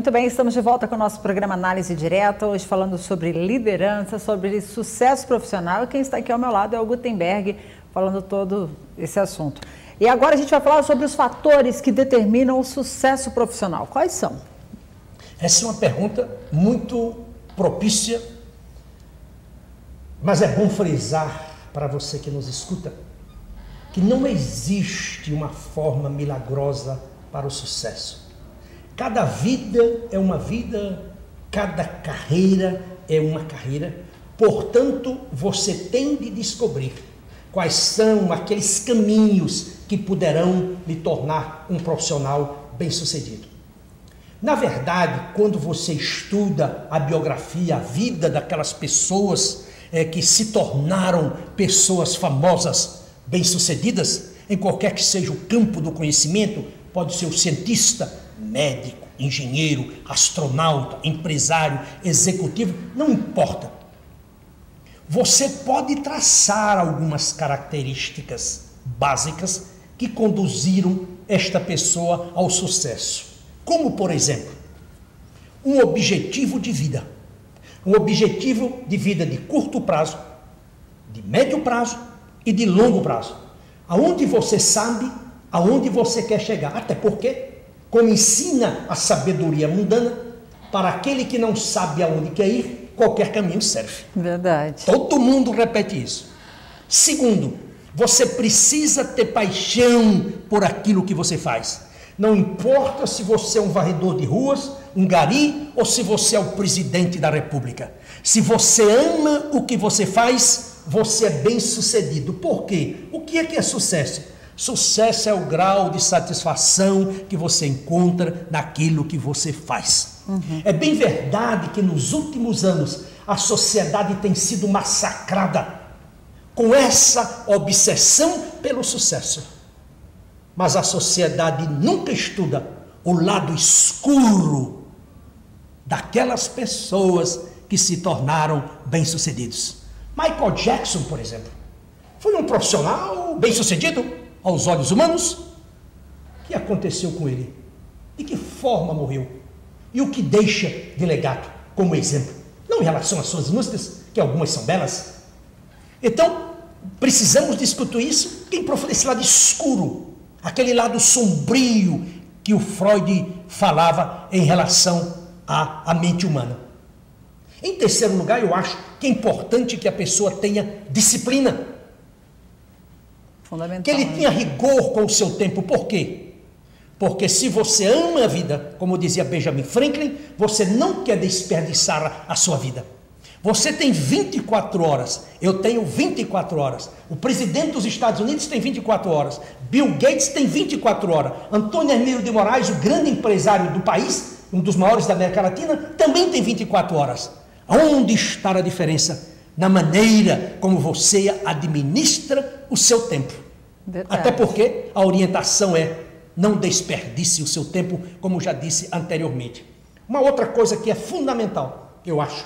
Muito bem, estamos de volta com o nosso programa Análise Direta, hoje falando sobre liderança, sobre sucesso profissional. E quem está aqui ao meu lado é o Gutenberg, falando todo esse assunto. E agora a gente vai falar sobre os fatores que determinam o sucesso profissional. Quais são? Essa é uma pergunta muito propícia, mas é bom frisar para você que nos escuta que não existe uma forma milagrosa para o sucesso. Cada vida é uma vida, cada carreira é uma carreira. Portanto, você tem de descobrir quais são aqueles caminhos que poderão lhe tornar um profissional bem-sucedido. Na verdade, quando você estuda a biografia, a vida daquelas pessoas que se tornaram pessoas famosas, bem-sucedidas, em qualquer que seja o campo do conhecimento, pode ser o cientista, médico, engenheiro, astronauta, empresário, executivo, não importa. Você pode traçar algumas características básicas que conduziram esta pessoa ao sucesso. Como, por exemplo, um objetivo de vida. Um objetivo de vida de curto prazo, de médio prazo e de longo prazo. Aonde você sabe aonde você quer chegar. Até porque, como ensina a sabedoria mundana, para aquele que não sabe aonde quer ir, qualquer caminho serve. Verdade. Todo mundo repete isso. Segundo, você precisa ter paixão por aquilo que você faz. Não importa se você é um varredor de ruas, um gari, ou se você é o presidente da República. Se você ama o que você faz, você é bem-sucedido. Por quê? O que é sucesso? Sucesso é o grau de satisfação que você encontra naquilo que você faz. É bem verdade que nos últimos anos a sociedade tem sido massacrada com essa obsessão pelo sucesso. Mas a sociedade nunca estuda o lado escuro daquelas pessoas que se tornaram bem-sucedidos. Michael Jackson, por exemplo, foi um profissional bem-sucedido aos olhos humanos. O que aconteceu com ele? De que forma morreu? E o que deixa de legado como exemplo? Não em relação às suas músicas, que algumas são belas. Então, precisamos discutir isso. Quem profere esse lado escuro, aquele lado sombrio que o Freud falava em relação à mente humana. Em terceiro lugar, eu acho que é importante que a pessoa tenha disciplina. Fundamental, que ele tenha rigor com o seu tempo. Por quê? Porque se você ama a vida, como dizia Benjamin Franklin, você não quer desperdiçar a sua vida. Você tem 24 horas, eu tenho 24 horas, o presidente dos Estados Unidos tem 24 horas, Bill Gates tem 24 horas, Antônio Hermílio de Moraes, o grande empresário do país, um dos maiores da América Latina, também tem 24 horas. Onde está a diferença? Na maneira como você administra o seu tempo. Verdade. Até porque a orientação é: não desperdice o seu tempo, como já disse anteriormente. Uma outra coisa que é fundamental, eu acho,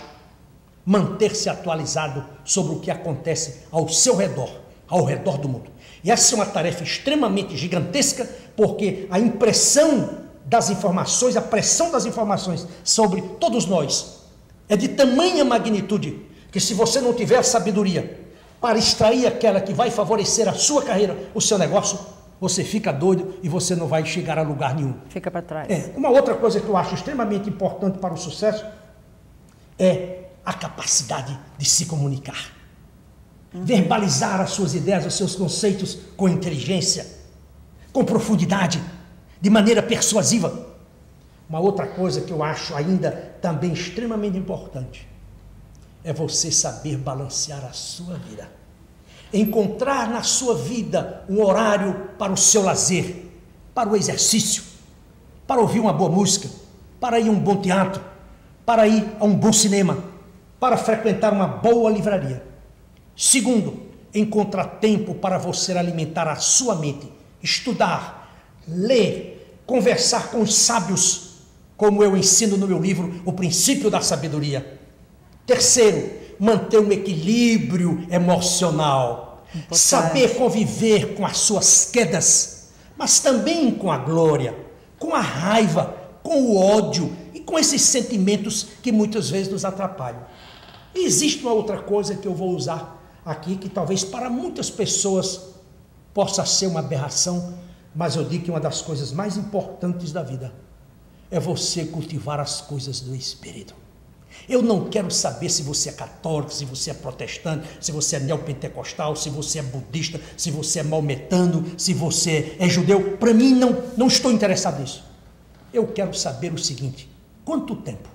manter-se atualizado sobre o que acontece ao seu redor, ao redor do mundo. E essa é uma tarefa extremamente gigantesca, porque a impressão das informações, a pressão das informações sobre todos nós é de tamanha magnitude que, se você não tiver sabedoria para extrair aquela que vai favorecer a sua carreira, o seu negócio, você fica doido e você não vai chegar a lugar nenhum. Fica para trás. Uma outra coisa que eu acho extremamente importante para o sucesso é a capacidade de se comunicar. Verbalizar as suas ideias, os seus conceitos com inteligência, com profundidade, de maneira persuasiva. Uma outra coisa que eu acho ainda também extremamente importante é você saber balancear a sua vida. Encontrar na sua vida um horário para o seu lazer, para o exercício, para ouvir uma boa música, para ir a um bom teatro, para ir a um bom cinema, para frequentar uma boa livraria. Segundo, encontrar tempo para você alimentar a sua mente, estudar, ler, conversar com os sábios, como eu ensino no meu livro O Princípio da Sabedoria. Terceiro, manter um equilíbrio emocional, saber conviver com as suas quedas, mas também com a glória, com a raiva, com o ódio e com esses sentimentos que muitas vezes nos atrapalham. E existe uma outra coisa que eu vou usar aqui, que talvez para muitas pessoas possa ser uma aberração, mas eu digo que uma das coisas mais importantes da vida é você cultivar as coisas do Espírito. Eu não quero saber se você é católico, se você é protestante, se você é neopentecostal, se você é budista, se você é maometano, se você é judeu. Para mim, não estou interessado nisso. Eu quero saber o seguinte: quanto tempo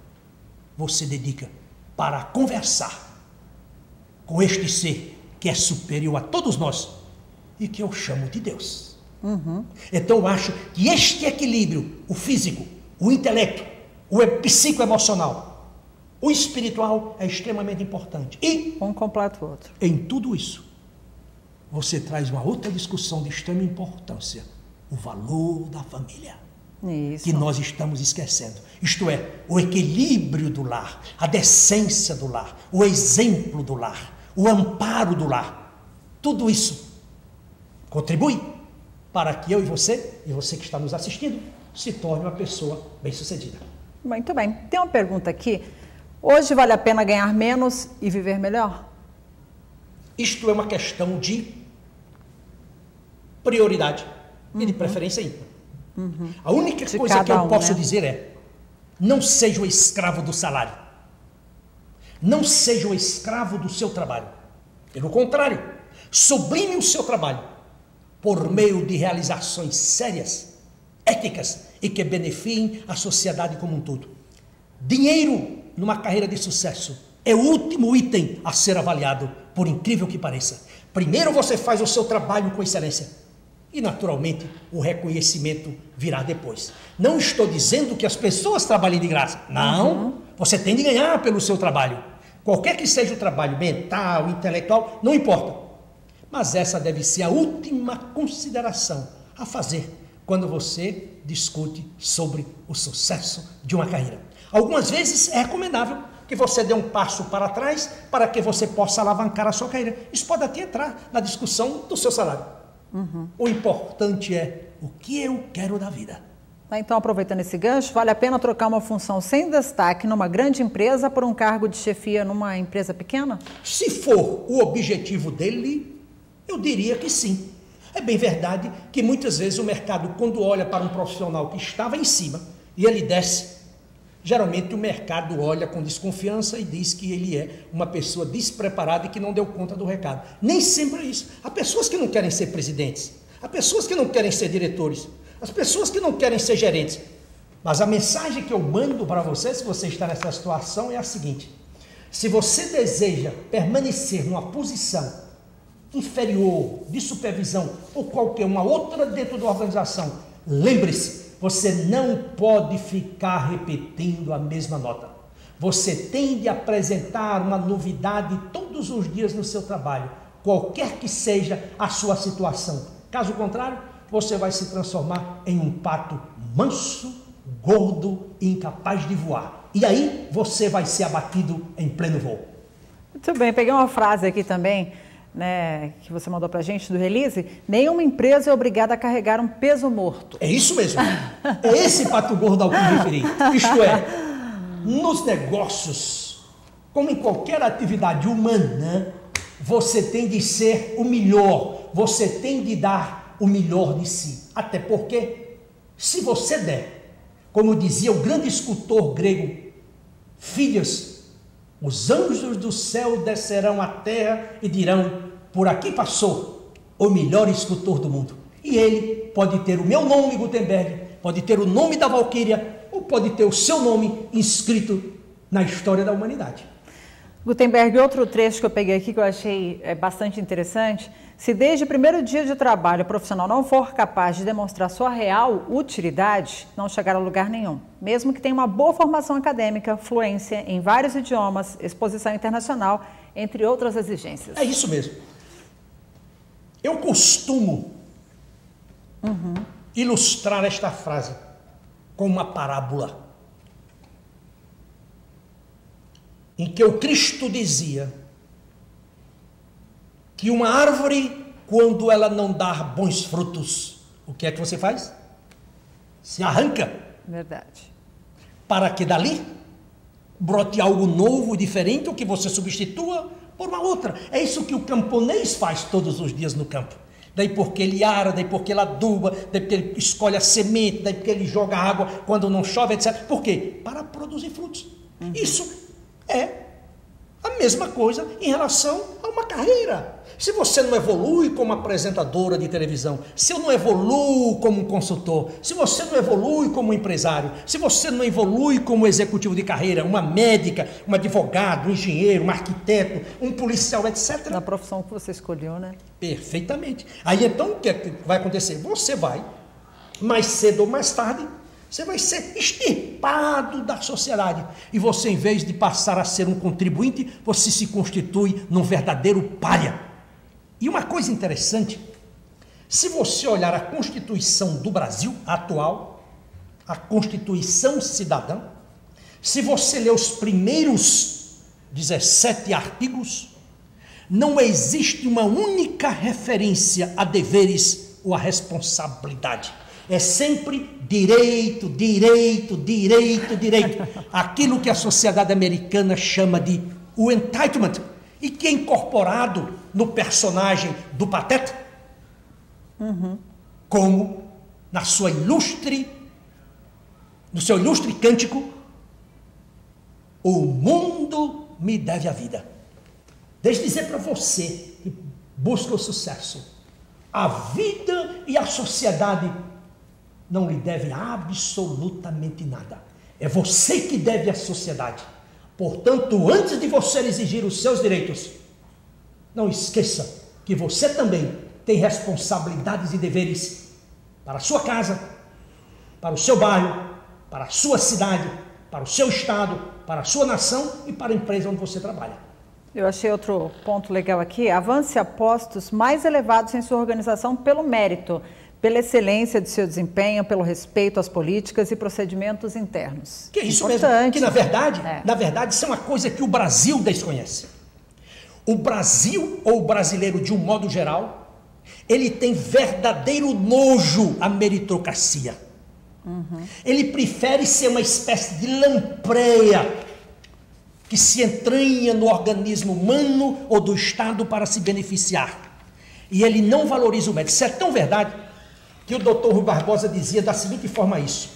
você dedica para conversar com este ser que é superior a todos nós e que eu chamo de Deus? Então eu acho que este equilíbrio, o físico, o intelecto, o psicoemocional, o espiritual, é extremamente importante. E um completa o outro. Em tudo isso, você traz uma outra discussão de extrema importância: o valor da família. Isso. Que nós estamos esquecendo. Isto é, o equilíbrio do lar, a decência do lar, o exemplo do lar, o amparo do lar. Tudo isso contribui para que eu e você que está nos assistindo, se torne uma pessoa bem-sucedida. Muito bem. Tem uma pergunta aqui. Hoje vale a pena ganhar menos e viver melhor? Isto é uma questão de prioridade e de preferência ímpar. A única coisa que eu posso dizer é: não seja o escravo do salário. Não seja o escravo do seu trabalho. Pelo contrário, sublime o seu trabalho por meio de realizações sérias, éticas e que beneficiem a sociedade como um todo. Dinheiro numa carreira de sucesso é o último item a ser avaliado, por incrível que pareça. Primeiro você faz o seu trabalho com excelência e, naturalmente, o reconhecimento virá depois. Não estou dizendo que as pessoas trabalhem de graça. Não, você tem de ganhar pelo seu trabalho. Qualquer que seja o trabalho, mental, intelectual, não importa. Mas essa deve ser a última consideração a fazer quando você discute sobre o sucesso de uma carreira. Algumas vezes é recomendável que você dê um passo para trás para que você possa alavancar a sua carreira. Isso pode até entrar na discussão do seu salário. O importante é o que eu quero da vida. Então, aproveitando esse gancho, vale a pena trocar uma função sem destaque numa grande empresa por um cargo de chefia numa empresa pequena? Se for o objetivo dele, eu diria que sim. É bem verdade que muitas vezes o mercado, quando olha para um profissional que estava em cima e ele desce, geralmente o mercado olha com desconfiança e diz que ele é uma pessoa despreparada e que não deu conta do recado. Nem sempre é isso. Há pessoas que não querem ser presidentes, há pessoas que não querem ser diretores, as pessoas que não querem ser gerentes. Mas a mensagem que eu mando para você, se você está nessa situação, é a seguinte: se você deseja permanecer numa posição inferior, de supervisão ou qualquer uma outra dentro da organização, lembre-se, você não pode ficar repetindo a mesma nota. Você tem de apresentar uma novidade todos os dias no seu trabalho, qualquer que seja a sua situação. Caso contrário, você vai se transformar em um pato manso, gordo e incapaz de voar. E aí você vai ser abatido em pleno voo. Muito bem, peguei uma frase aqui também, né, que você mandou pra gente do release: nenhuma empresa é obrigada a carregar um peso morto. É isso mesmo. É esse pato gordo ao que me referi. Isto é, nos negócios, como em qualquer atividade humana, você tem de ser o melhor, você tem de dar o melhor de si. Até porque, se você der, como dizia o grande escultor grego Fídias, os anjos do céu descerão à terra e dirão: por aqui passou o melhor escultor do mundo. E ele pode ter o meu nome, Gutenberg, pode ter o nome da Valquíria, ou pode ter o seu nome inscrito na história da humanidade. Gutenberg, outro trecho que eu peguei aqui que eu achei bastante interessante: se desde o primeiro dia de trabalho o profissional não for capaz de demonstrar sua real utilidade, não chegará a lugar nenhum. Mesmo que tenha uma boa formação acadêmica, fluência em vários idiomas, exposição internacional, entre outras exigências. É isso mesmo. Eu costumo ilustrar esta frase com uma parábola em que o Cristo dizia que uma árvore, quando ela não dá bons frutos, o que é que você faz? Se arranca. Verdade. para que dali brote algo novo e diferente, ou que você substitua por uma outra. É isso que o camponês faz todos os dias no campo. Daí porque ele ara, daí porque ele aduba, daí porque ele escolhe a semente, daí porque ele joga água quando não chove, etc. Por quê? Para produzir frutos. Isso é a mesma coisa em relação a uma carreira. Se você não evolui como apresentadora de televisão, se eu não evoluo como um consultor, se você não evolui como empresário, se você não evolui como executivo de carreira, uma médica, um advogado, um engenheiro, um arquiteto, um policial, etc. Na profissão que você escolheu, né? Perfeitamente. Aí então o que vai acontecer? Você vai, mais cedo ou mais tarde, você vai ser extirpado da sociedade. E você, em vez de passar a ser um contribuinte, você se constitui num verdadeiro pária. E uma coisa interessante, se você olhar a Constituição do Brasil atual, a Constituição Cidadã, se você ler os primeiros 17 artigos, não existe uma única referência a deveres ou a responsabilidade. É sempre direito, direito, direito, direito. Aquilo que a sociedade americana chama de o entitlement, e que é incorporado no personagem do Pateta, como no seu ilustre cântico, o mundo me deve a vida. Deixa eu dizer para você que busca o sucesso, a vida e a sociedade não lhe devem absolutamente nada. É você que deve à sociedade. Portanto, antes de você exigir os seus direitos, não esqueça que você também tem responsabilidades e deveres para a sua casa, para o seu bairro, para a sua cidade, para o seu estado, para a sua nação e para a empresa onde você trabalha. Eu achei outro ponto legal aqui. Avance a postos mais elevados em sua organização pelo mérito, pela excelência de seu desempenho, pelo respeito às políticas e procedimentos internos. Que é isso mesmo, que na verdade, isso é uma coisa que o Brasil desconhece. O Brasil, ou o brasileiro de um modo geral, ele tem verdadeiro nojo à meritocracia. Ele prefere ser uma espécie de lampreia que se entranha no organismo humano ou do Estado para se beneficiar. E ele não valoriza o mérito. Isso é tão verdade que o Dr. Rui Barbosa dizia da seguinte forma isso: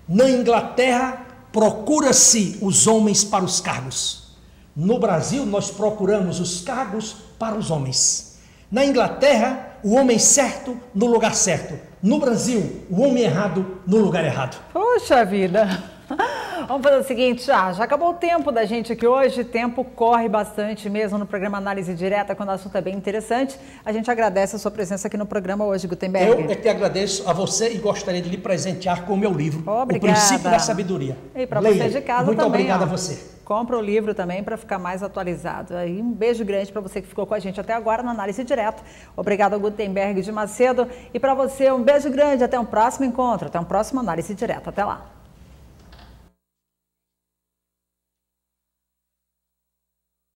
na Inglaterra procura-se os homens para os cargos. No Brasil nós procuramos os cargos para os homens. Na Inglaterra, o homem certo no lugar certo. No Brasil, o homem errado no lugar errado. Poxa vida! Vamos fazer o seguinte, já acabou o tempo da gente aqui hoje, o tempo corre bastante mesmo no programa Análise Direta, quando o assunto é bem interessante. A gente agradece a sua presença aqui no programa hoje, Gutenberg. Eu é que agradeço a você e gostaria de lhe presentear com o meu livro, Obrigada. O Princípio da Sabedoria. E para você de casa Muito também. Muito obrigado a você. Compra o livro também para ficar mais atualizado. Aí um beijo grande para você que ficou com a gente até agora no Análise Direta. Obrigado ao Gutenberg de Macedo. E para você um beijo grande, até um próximo encontro, até um próximo Análise Direta. Até lá.